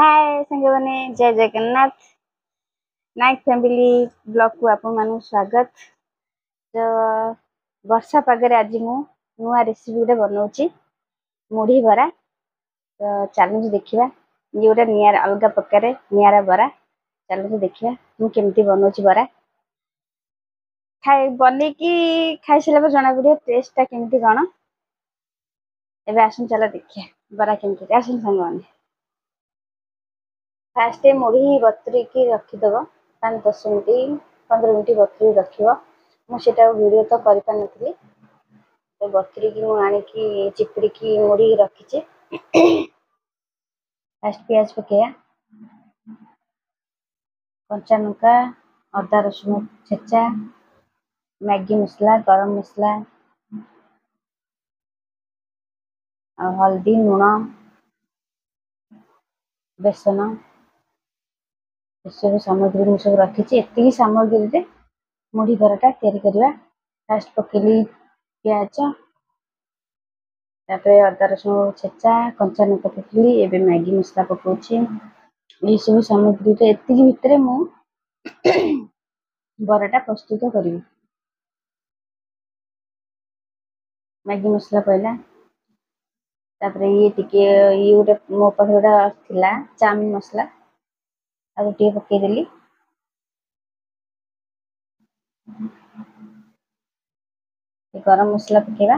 हाय सांगने जय Jagannath night family blog को आपण मानु स्वागत। तो वर्षा पागरे आज मु नुआ रेसिपी गोटे बनाऊची मुढ़ी बरा। तो चैलेंज देखिबा ये गोटे नियारा अलग प्रकार नियारा बरा। चैलेंज देखिबा मु केमती बनाऊची बरा खाइ बने की खाइ सला पर जना पड़ियो टेस्ट टा केमती कोन। एबे आसन चला देखिया बरा केमती आसन संगवानी। फास्ट मुढ़ी बतुरी की रखीदेव 5-10 मिनट 15 मिनट बतुरी रखियो। मुझे वीडियो तो कर पानी तो बतुरी की मुझे चिपुड़ी की मुड़ी रखी। फास्ट प्याज पकया कंचा लंका अदा रसुण छेचा मैगी मसला गरम मसला हल्दी लुण बेसन सब सामग्री मुझे सब रखी। एति सामग्री मुढ़ी बराटा तैयारी करवा। फास्ट पकेली प्याज तापर अदा रसुण छेचा कंचा लंका पकेली एबे मैगी मसला पकाउछि। ये सब सामग्री एति भितर मु बराटा प्रस्तुत करी। मैगी मसला पहला तापर ये टिके ये गोटे मो पाखे गोटे थिला चाउमिन मसला आ टिके पकई देली। गरम मसला पकेबा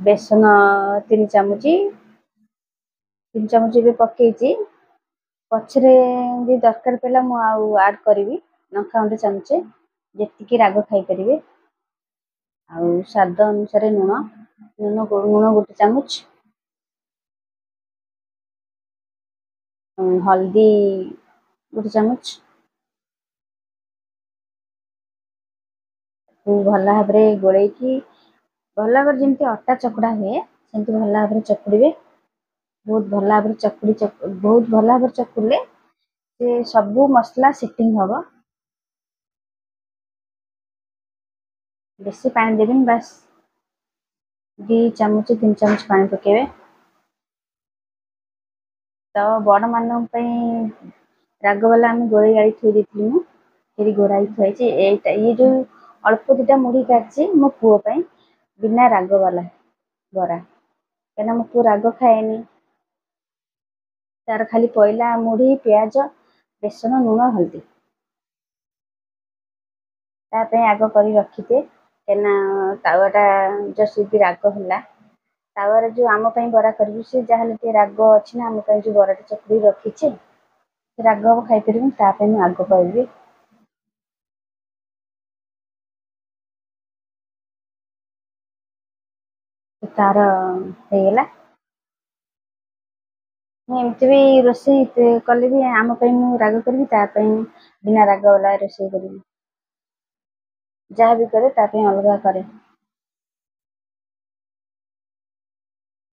बेसन 3 चामच भी पकईची पछरे भी दरकार पड़ा मु आड करी लंका गुंड चामचे जेतिकी राग खाई परिवे आ स्वाद अनुसार लुण लुण गोटे चामच हल्दी गोटे चामच भल भाव गोल भल भाव जमी अटा चकड़ा हुए सेमती भल भाव चकुड़े बहुत भल भाव चकुड़ी बहुत भल भाव चकुड़े से सबू मसला सेटिंग हम। बेसी पानी देवी बस 2 चामच 3 चामच पानी पकेबे। तो बड़ मान राग वाला आम गोड़े गाड़ी थी देती गोड़ाई थी ये जो अल्प 2टा मुढ़ी काटची मो पुओ बिना राग वाला बरा कहीं मो पु राग खाएनी तार खाली पहला मुढ़ी प्याज बेसन लुण हल्दी तापे आग कर रखीथे कहीं तावाटा जस राग है तावर जो आम बरा करी से जहाँ राग अच्छी ना आम जो बराटा चकुड़ी रखीचे राग हम खाई पारे आग करी तार होगा एमती भी रोसे कले भी आम राग करी बिना राग वाला रोसे करी जहाँ भी करे अलग करे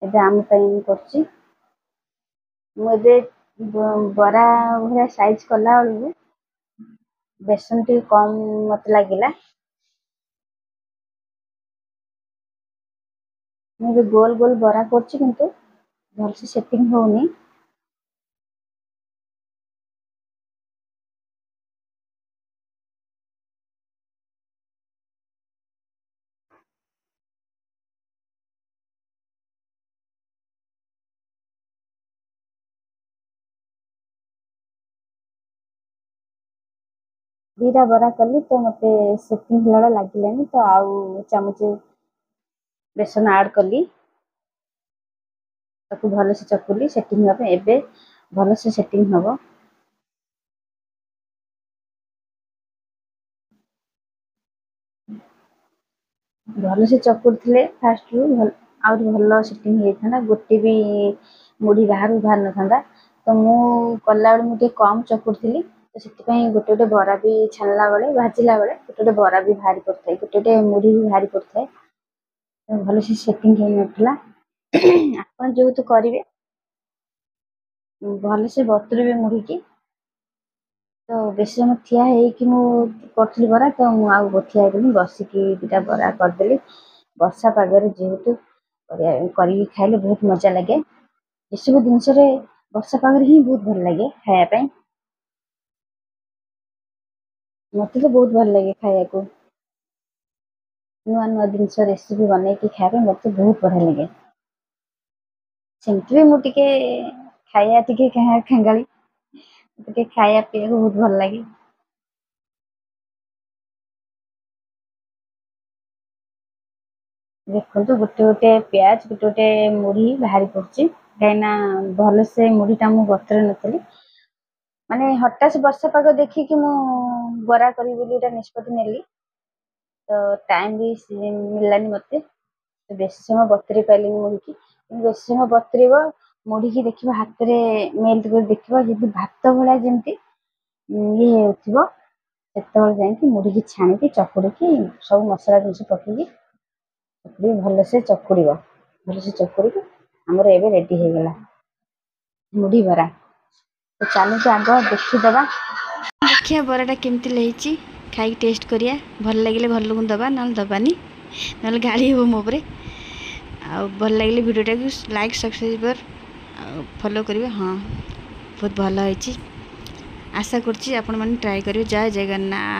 एबे आम कर बरा भाया साइज कला बेलू बेसन टी कम मत लगिला मुझे गोल गोल बरा करछि किंतु भल से सेटिंग होनी। दीटा बरा कली तो मत सेटिंग लड़ा लगे तो आउ चामच बेसन ऐड कली ताकू भल से चकुली सेटिंग हम एबे भल से सेटिंग हम। भल से चकुड़ी फास्ट रु भल सेटिंग होता गोटे भी मुढ़ी बाहर बाहर न था तो मु कला मुझे कम चकुड़ी तो से गोटे गोटे बरा भी छाणला बेले भाजला बेले गोटे गोटे बरा भी भारी पड़ता है गोटे गोटे मुढ़ी भी भारी पड़ता है भल से सेटिंग हो नाला आप जो तो करेंगे भल से बतुरबे मुढ़ी की तो बेस समय ठिया करी बरा तो मुझे ठिया बसिकी 2टा बरा करदेली वर्षा पागरे जेहेतु କରିକି ଖାଇଲେ बहुत मजा लगे ये सब जिनस वर्षा पाग ही बहुत भल लगे खायापी मत तो बहुत भल लगे खाया को नुआ नुआ जिनस रेसिपी बनई खाया मत बहुत बढ़िया लगे सेमती भी मुझे खाया खेंगाली खाया पीया बहुत भल लगे देखो गोटे गोटे प्याज गोटे गोटे मुढ़ी बाहरी पड़ी कहीं भल से मुढ़ीटा मुझे बतर नी माने हठात वर्षा पाग देखिकी मु बरा करी निष्पत्ति नेली तो टाइम भी मिललानी मत बेस समय बतरी पारे मुढ़ी की बेस समय बतरब मुढ़ी की देख हाथ में मेल्ट कर देख जब भात भाया जमी ये होते जाकि मुढ़ी की छाणी चकुड़ी सब मसला जिन पकईकी भल से चकुड़ भल से चकुड़ी आमर एवं रेडी हो गला मुढ़ी बरा तो चलू आग देखीदबा देखिए बराटा केमती लगी खाई टेस्ट करिया भल लगे भल लोग दबा ना दबानी ना गाड़ी हो मो भल लगे भिडियोटा को लाइक सब्सक्राइब फॉलो करेंगे हाँ बहुत भल होती आशा करछि आपण मैंने ट्राए करेंगे जय जगन्नाथ।